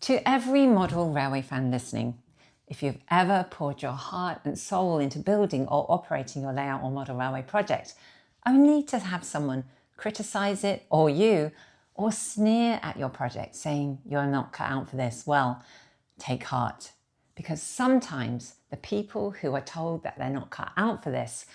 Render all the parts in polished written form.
To every model railway fan listening, if you've ever poured your heart and soul into building or operating your layout or model railway project, only to have someone criticise it or you, or sneer at your project saying you're not cut out for this, well, take heart. Because sometimes the people who are told that they're not cut out for this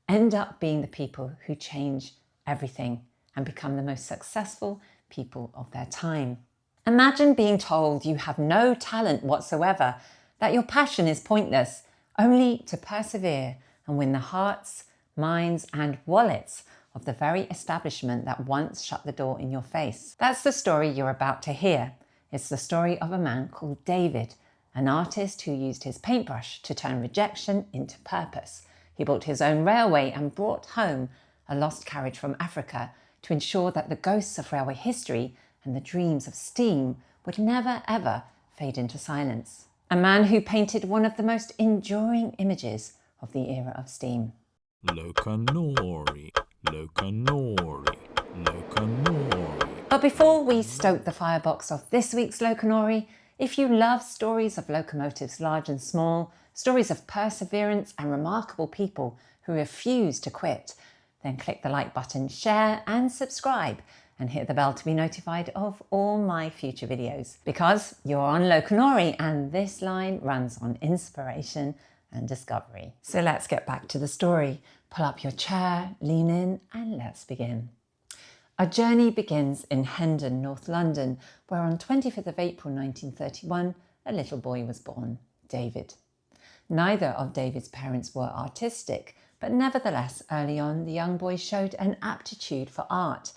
end up being the people who change everything and become the most successful people of their time. Imagine being told you have no talent whatsoever, that your passion is pointless, only to persevere and win the hearts, minds and wallets of the very establishment that once shut the door in your face. That's the story you're about to hear. It's the story of a man called David, an artist who used his paintbrush to turn rejection into purpose. He built his own railway and brought home a lost carriage from Africa to ensure that the ghosts of railway history and the dreams of steam would never ever fade into silence. A man who painted one of the most enduring images of the era of steam. Loconory, loconory, loconory. But before we stoke the firebox of this week's Loconory, if you love stories of locomotives large and small, stories of perseverance and remarkable people who refuse to quit, then click the like button, share and subscribe, and hit the bell to be notified of all my future videos. Because you're on Loconory and this line runs on inspiration and discovery. So let's get back to the story. Pull up your chair, lean in, and let's begin. Our journey begins in Hendon, North London, where on 25th of April 1931, a little boy was born, David. Neither of David's parents were artistic, but nevertheless, early on, the young boy showed an aptitude for art.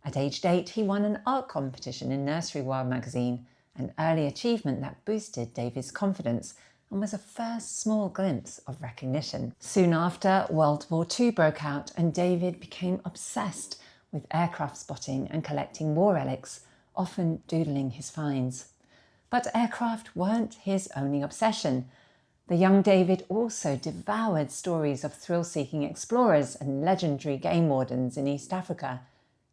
At age 8, he won an art competition in Nursery World magazine, an early achievement that boosted David's confidence and was a first small glimpse of recognition. Soon after, World War II broke out and David became obsessed with aircraft spotting and collecting war relics, often doodling his finds. But aircraft weren't his only obsession. The young David also devoured stories of thrill-seeking explorers and legendary game wardens in East Africa.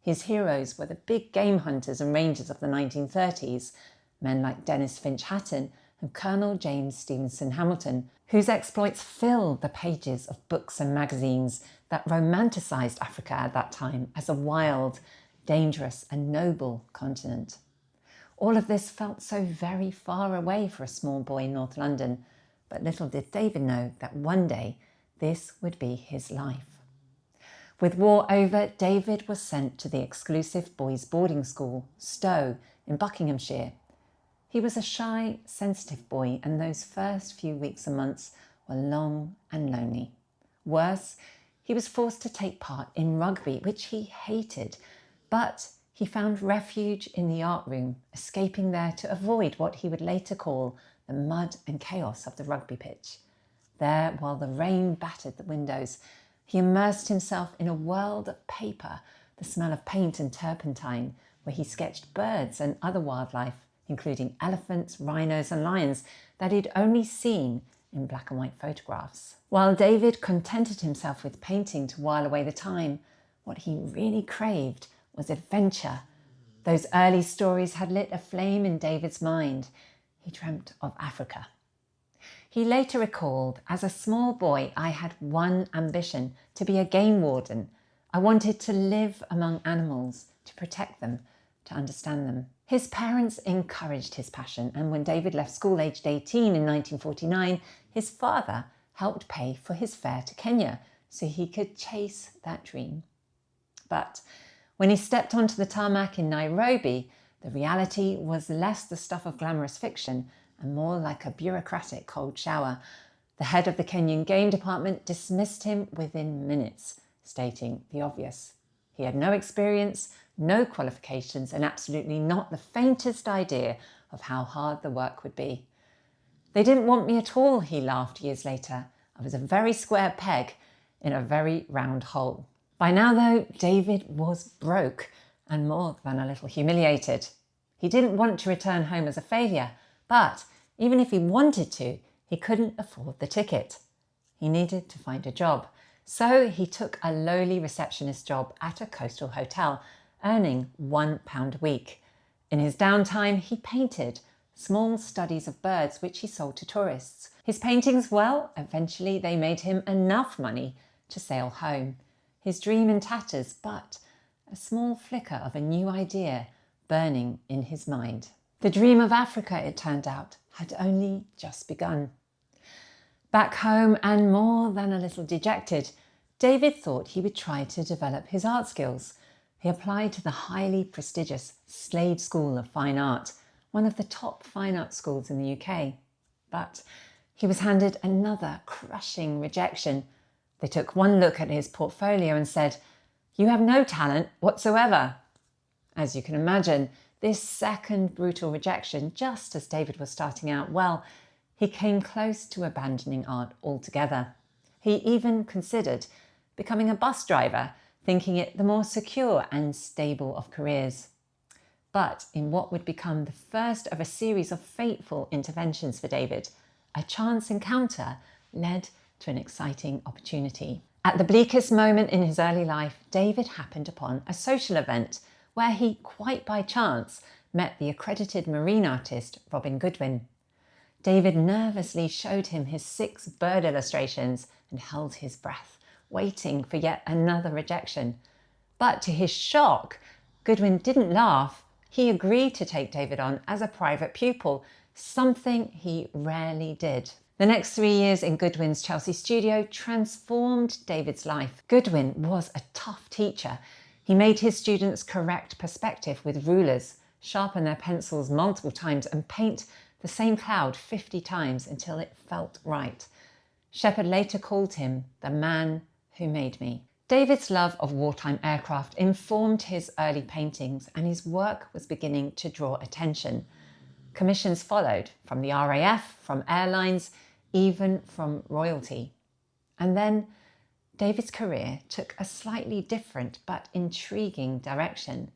His heroes were the big game hunters and rangers of the 1930s, men like Dennis Finch Hatton and Colonel James Stevenson Hamilton, whose exploits fill the pages of books and magazines that romanticised Africa at that time as a wild, dangerous and noble continent. All of this felt so very far away for a small boy in North London, but little did David know that one day this would be his life. With war over, David was sent to the exclusive boys' boarding school, Stowe, in Buckinghamshire. He was a shy, sensitive boy, and those first few weeks and months were long and lonely. Worse, he was forced to take part in rugby, which he hated, but he found refuge in the art room, escaping there to avoid what he would later call the mud and chaos of the rugby pitch. There, while the rain battered the windows, he immersed himself in a world of paper, the smell of paint and turpentine, where he sketched birds and other wildlife, including elephants, rhinos and lions that he'd only seen in black and white photographs. While David contented himself with painting to while away the time, what he really craved was adventure. Those early stories had lit a flame in David's mind. He dreamt of Africa. He later recalled, as a small boy, I had one ambition, to be a game warden. I wanted to live among animals, to protect them, to understand them. His parents encouraged his passion, and when David left school aged 18 in 1949, his father helped pay for his fare to Kenya so he could chase that dream. But when he stepped onto the tarmac in Nairobi, the reality was less the stuff of glamorous fiction and more like a bureaucratic cold shower. The head of the Kenyan game department dismissed him within minutes, stating the obvious. He had no experience, no qualifications, and absolutely not the faintest idea of how hard the work would be. They didn't want me at all, he laughed years later. I was a very square peg in a very round hole. By now, though, David was broke and more than a little humiliated. He didn't want to return home as a failure, but even if he wanted to, he couldn't afford the ticket. He needed to find a job. So he took a lowly receptionist job at a coastal hotel, earning £1 a week. In his downtime, he painted, small studies of birds which he sold to tourists. His paintings, well, eventually they made him enough money to sail home. His dream in tatters, but a small flicker of a new idea burning in his mind. The dream of Africa, it turned out, had only just begun. Back home, and more than a little dejected, David thought he would try to develop his art skills. He applied to the highly prestigious Slade School of Fine Art, one of the top fine art schools in the UK. But he was handed another crushing rejection. They took one look at his portfolio and said, "You have no talent whatsoever." As you can imagine, this second brutal rejection, just as David was starting out, well, he came close to abandoning art altogether. He even considered becoming a bus driver, thinking it the more secure and stable of careers. But in what would become the first of a series of fateful interventions for David, a chance encounter led to an exciting opportunity. At the bleakest moment in his early life, David happened upon a social event where he, quite by chance, met the accredited marine artist Robin Goodwin. David nervously showed him his 6 bird illustrations and held his breath, waiting for yet another rejection. But to his shock, Goodwin didn't laugh. He agreed to take David on as a private pupil, something he rarely did. The next 3 years in Goodwin's Chelsea studio transformed David's life. Goodwin was a tough teacher. He made his students correct perspective with rulers, sharpen their pencils multiple times, and paint the same cloud 50 times until it felt right. Shepard later called him the man who made me. David's love of wartime aircraft informed his early paintings, and his work was beginning to draw attention. Commissions followed from the RAF, from airlines, even from royalty. And then David's career took a slightly different but intriguing direction.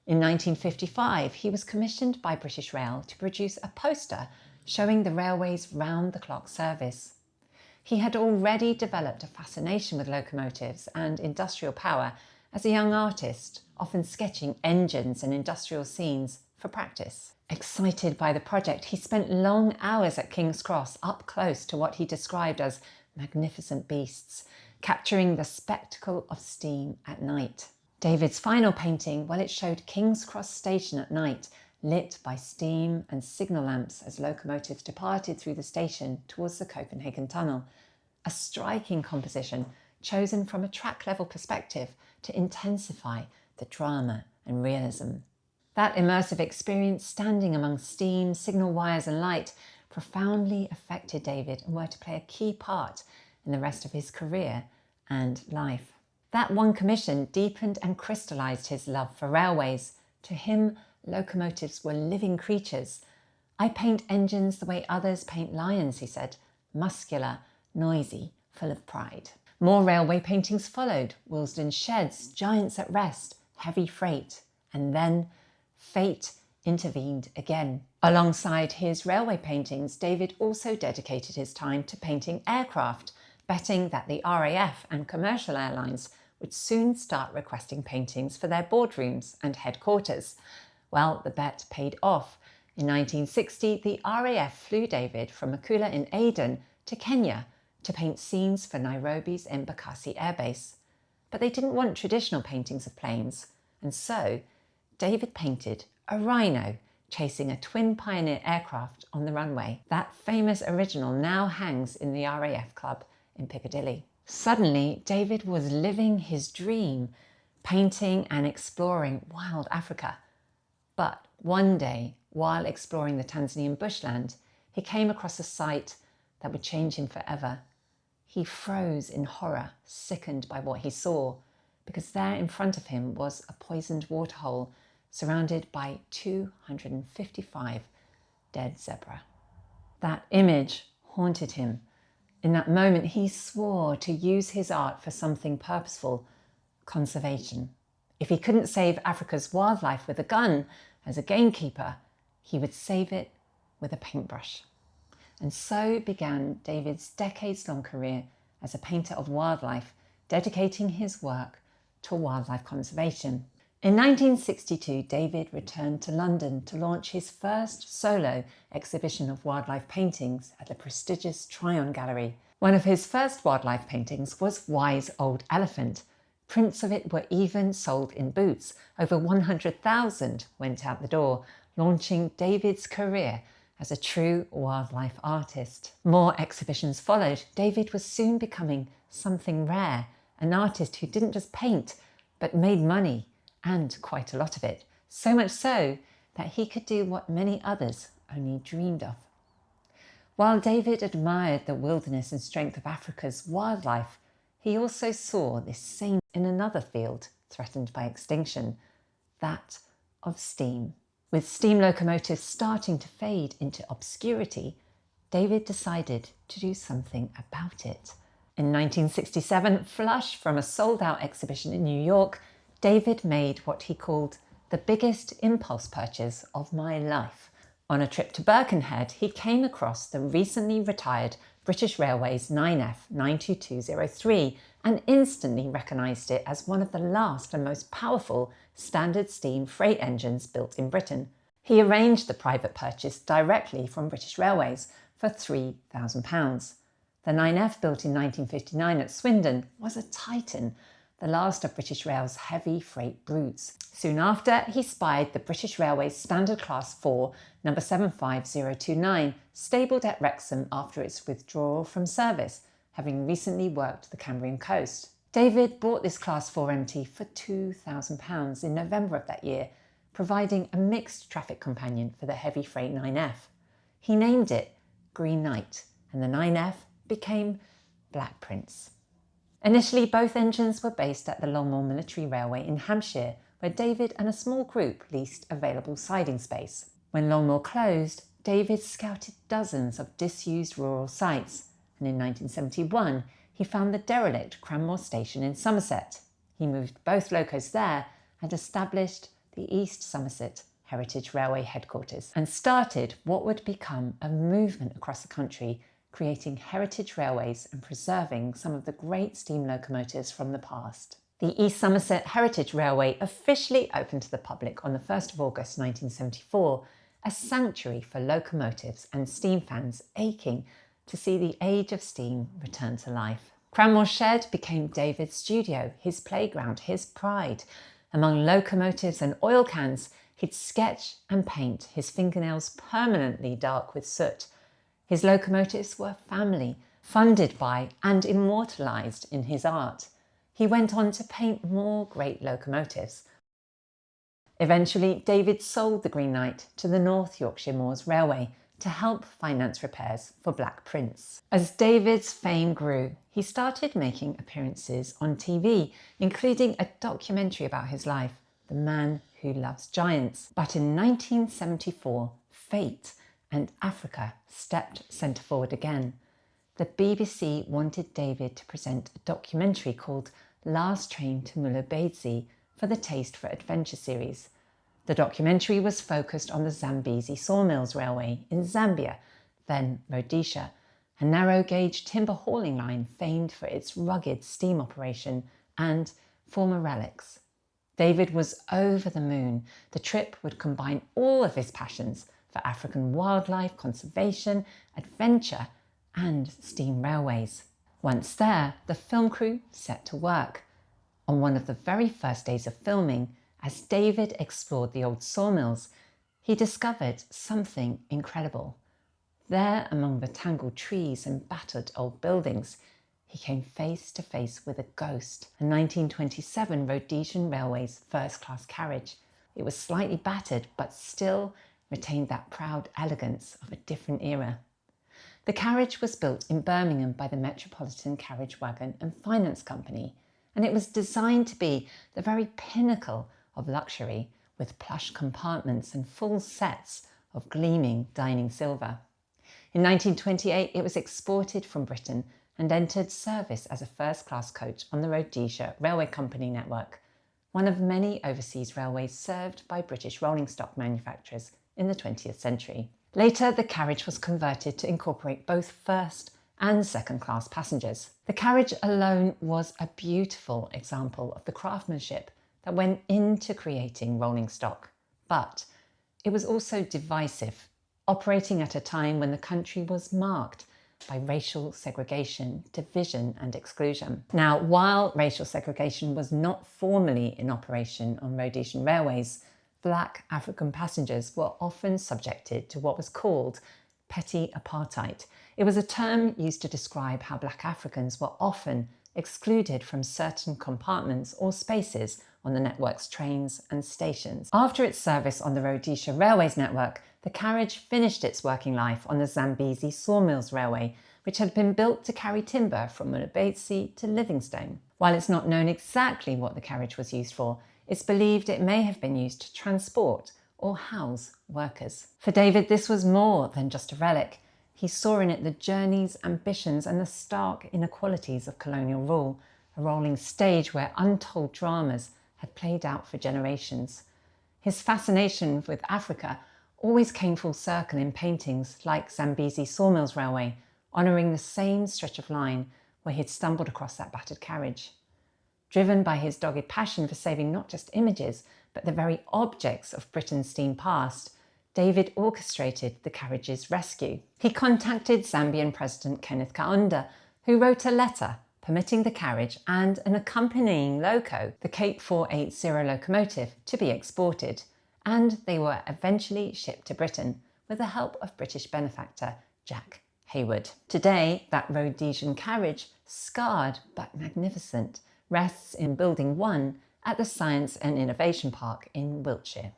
In 1955, he was commissioned by British Rail to produce a poster showing the railway's round-the-clock service. He had already developed a fascination with locomotives and industrial power as a young artist, often sketching engines and industrial scenes for practice. Excited by the project, he spent long hours at King's Cross, up close to what he described as magnificent beasts, capturing the spectacle of steam at night. David's final painting, well, it showed King's Cross station at night, lit by steam and signal lamps as locomotives departed through the station towards the Copenhagen Tunnel. A striking composition chosen from a track-level perspective to intensify the drama and realism. That immersive experience, standing among steam, signal wires and light, profoundly affected David and were to play a key part in the rest of his career and life. That one commission deepened and crystallised his love for railways. To him, locomotives were living creatures. "I paint engines the way others paint lions," he said, muscular, noisy, full of pride. More railway paintings followed: Willesden sheds, giants at rest, heavy freight, and then fate intervened again. Alongside his railway paintings, David also dedicated his time to painting aircraft, betting that the RAF and commercial airlines would soon start requesting paintings for their boardrooms and headquarters. Well, the bet paid off. In 1960, the RAF flew David from Makula in Aden to Kenya to paint scenes for Nairobi's Embakasi Air Base. But they didn't want traditional paintings of planes, and so David painted a rhino chasing a twin Pioneer aircraft on the runway. That famous original now hangs in the RAF Club in Piccadilly. Suddenly, David was living his dream, painting and exploring wild Africa. But one day, while exploring the Tanzanian bushland, he came across a sight that would change him forever. He froze in horror, sickened by what he saw, because there in front of him was a poisoned waterhole surrounded by 255 dead zebra. That image haunted him. In that moment, he swore to use his art for something purposeful: conservation. If he couldn't save Africa's wildlife with a gun as a gamekeeper, he would save it with a paintbrush. And so began David's decades-long career as a painter of wildlife, dedicating his work to wildlife conservation. In 1962, David returned to London to launch his first solo exhibition of wildlife paintings at the prestigious Tryon Gallery. One of his first wildlife paintings was Wise Old Elephant. Prints of it were even sold in Boots. Over 100,000 went out the door, launching David's career as a true wildlife artist. More exhibitions followed. David was soon becoming something rare, an artist who didn't just paint, but made money, and quite a lot of it. So much so that he could do what many others only dreamed of. While David admired the wilderness and strength of Africa's wildlife, he also saw this same in another field threatened by extinction, that of steam. With steam locomotives starting to fade into obscurity, David decided to do something about it. In 1967, flush from a sold-out exhibition in New York, David made what he called the biggest impulse purchase of my life. On a trip to Birkenhead, he came across the recently retired British Railways 9F 92203 and instantly recognised it as one of the last and most powerful standard steam freight engines built in Britain. He arranged the private purchase directly from British Railways for £3,000. The 9F, built in 1959 at Swindon, was a titan, the last of British Rail's heavy freight brutes. Soon after, he spied the British Railways Standard Class 4, number 75029, stabled at Wrexham after its withdrawal from service, having recently worked the Cambrian coast. David bought this Class 4 MT for £2,000 in November of that year, providing a mixed traffic companion for the heavy freight 9F. He named it Green Knight, and the 9F became Black Prince. Initially, both engines were based at the Longmoor Military Railway in Hampshire, where David and a small group leased available siding space. When Longmoor closed, David scouted dozens of disused rural sites, and in 1971 he found the derelict Cranmore Station in Somerset. He moved both locos there and established the East Somerset Heritage Railway headquarters, and started what would become a movement across the country, creating heritage railways and preserving some of the great steam locomotives from the past. The East Somerset Heritage Railway officially opened to the public on the 1st of August 1974, a sanctuary for locomotives and steam fans aching to see the age of steam return to life. Cranmore Shed became David's studio, his playground, his pride. Among locomotives and oil cans, he'd sketch and paint, his fingernails permanently dark with soot. His locomotives were family, funded by and immortalised in his art. He went on to paint more great locomotives. Eventually, David sold the Green Knight to the North Yorkshire Moors Railway to help finance repairs for Black Prince. As David's fame grew, he started making appearances on TV, including a documentary about his life, The Man Who Loves Giants. But in 1974, fate and Africa stepped centre forward again. The BBC wanted David to present a documentary called Last Train to Mulubezi for the Taste for Adventure series. The documentary was focused on the Zambezi Sawmills Railway in Zambia, then Rhodesia, a narrow-gauge timber hauling line famed for its rugged steam operation and former relics. David was over the moon. The trip would combine all of his passions for African wildlife, conservation, adventure, and steam railways. Once there, the film crew set to work. On one of the very first days of filming, as David explored the old sawmills, he discovered something incredible. There, among the tangled trees and battered old buildings, he came face to face with a ghost, a 1927 Rhodesian Railway's first-class carriage. It was slightly battered, but still retained that proud elegance of a different era. The carriage was built in Birmingham by the Metropolitan Carriage Wagon and Finance Company, and it was designed to be the very pinnacle of luxury, with plush compartments and full sets of gleaming dining silver. In 1928, it was exported from Britain and entered service as a first-class coach on the Rhodesia Railway Company network, one of many overseas railways served by British rolling stock manufacturers in the 20th century. Later, the carriage was converted to incorporate both first and second-class passengers. The carriage alone was a beautiful example of the craftsmanship that went into creating rolling stock. But it was also divisive, operating at a time when the country was marked by racial segregation, division and exclusion. Now, while racial segregation was not formally in operation on Rhodesian railways, black African passengers were often subjected to what was called petty apartheid. It was a term used to describe how black Africans were often excluded from certain compartments or spaces on the network's trains and stations. After its service on the Rhodesia Railways network, the Carriage finished its working life on the Zambezi Sawmills Railway, which had been built to carry timber from Mulabesi to Livingstone. While it's not known exactly what the Carriage was used for, it's believed it may have been used to transport or house workers. For David, this was more than just a relic. He saw in it the journeys, ambitions and the stark inequalities of colonial rule, a rolling stage where untold dramas had played out for generations. His fascination with Africa always came full circle in paintings like Zambezi Sawmills Railway, honouring the same stretch of line where he'd stumbled across that battered carriage. Driven by his dogged passion for saving not just images, but the very objects of Britain's steam past, David orchestrated the Carriage's rescue. He contacted Zambian President Kenneth Kaunda, who wrote a letter permitting the Carriage and an accompanying loco, the Cape 480 locomotive, to be exported, and they were eventually shipped to Britain with the help of British benefactor Jack Hayward. Today, that Rhodesian carriage, scarred but magnificent, rests in Building 1 at the Science and Innovation Park in Wiltshire.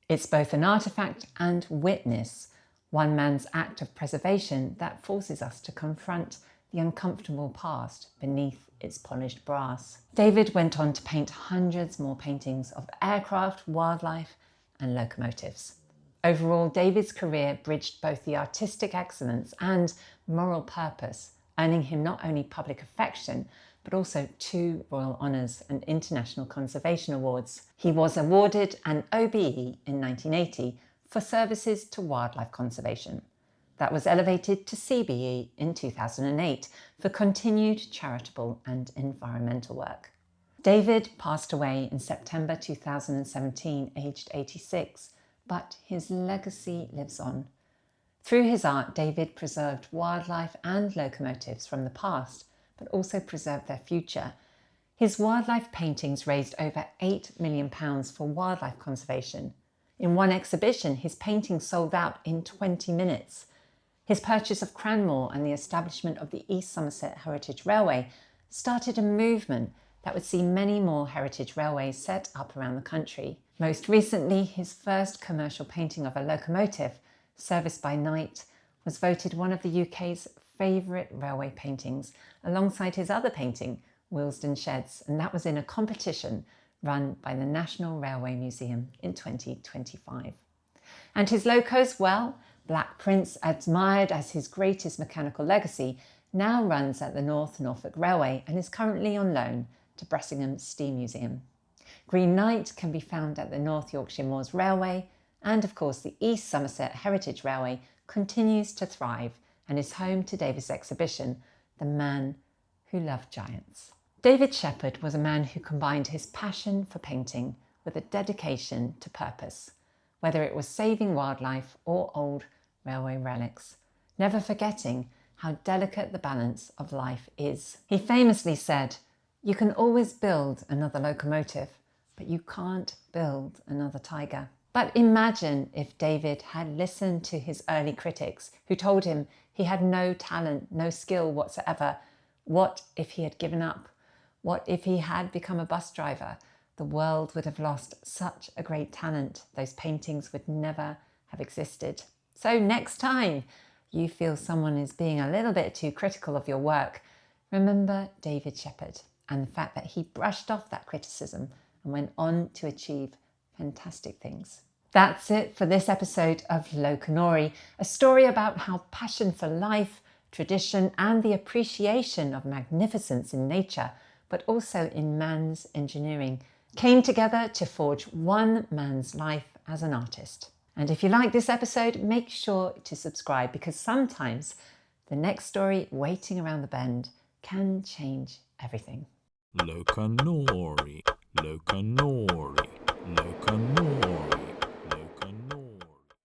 It's both an artefact and witness, one man's act of preservation that forces us to confront the uncomfortable past beneath its polished brass. David went on to paint hundreds more paintings of aircraft, wildlife and locomotives. Overall, David's career bridged both the artistic excellence and moral purpose, earning him not only public affection, but also 2 royal honours and international conservation awards. He was awarded an OBE in 1980 for services to wildlife conservation. That was elevated to CBE in 2008 for continued charitable and environmental work. David passed away in September 2017, aged 86, but his legacy lives on. Through his art, David preserved wildlife and locomotives from the past, but also preserved their future. His wildlife paintings raised over £8 million for wildlife conservation. In one exhibition, his paintings sold out in 20 minutes. His purchase of Cranmore and the establishment of the East Somerset Heritage Railway started a movement that would see many more heritage railways set up around the country. Most recently, his first commercial painting of a locomotive, Service by Night, was voted one of the UK's favourite railway paintings, alongside his other painting, Willesden Sheds, and that was in a competition run by the National Railway Museum in 2025. And his locos, well, Black Prince, admired as his greatest mechanical legacy, now runs at the North Norfolk Railway and is currently on loan to Bressingham Steam Museum. Green Knight can be found at the North Yorkshire Moors Railway, and of course the East Somerset Heritage Railway continues to thrive and is home to David's exhibition, The Man Who Loved Giants. David Shepherd was a man who combined his passion for painting with a dedication to purpose, whether it was saving wildlife or old railway relics, never forgetting how delicate the balance of life is. He famously said, "You can always build another locomotive, but you can't build another tiger." But imagine if David had listened to his early critics who told him he had no talent, no skill whatsoever. What if he had given up? What if he had become a bus driver? The world would have lost such a great talent. Those paintings would never have existed. So next time you feel someone is being a little bit too critical of your work, remember David Shepherd and the fact that he brushed off that criticism and went on to achieve fantastic things. That's it for this episode of Loconory, a story about how passion for life, tradition and the appreciation of magnificence in nature, but also in man's engineering, came together to forge one man's life as an artist. And if you like this episode, make sure to subscribe, because sometimes the next story waiting around the bend can change everything. Loconory. Loconory, Loconory.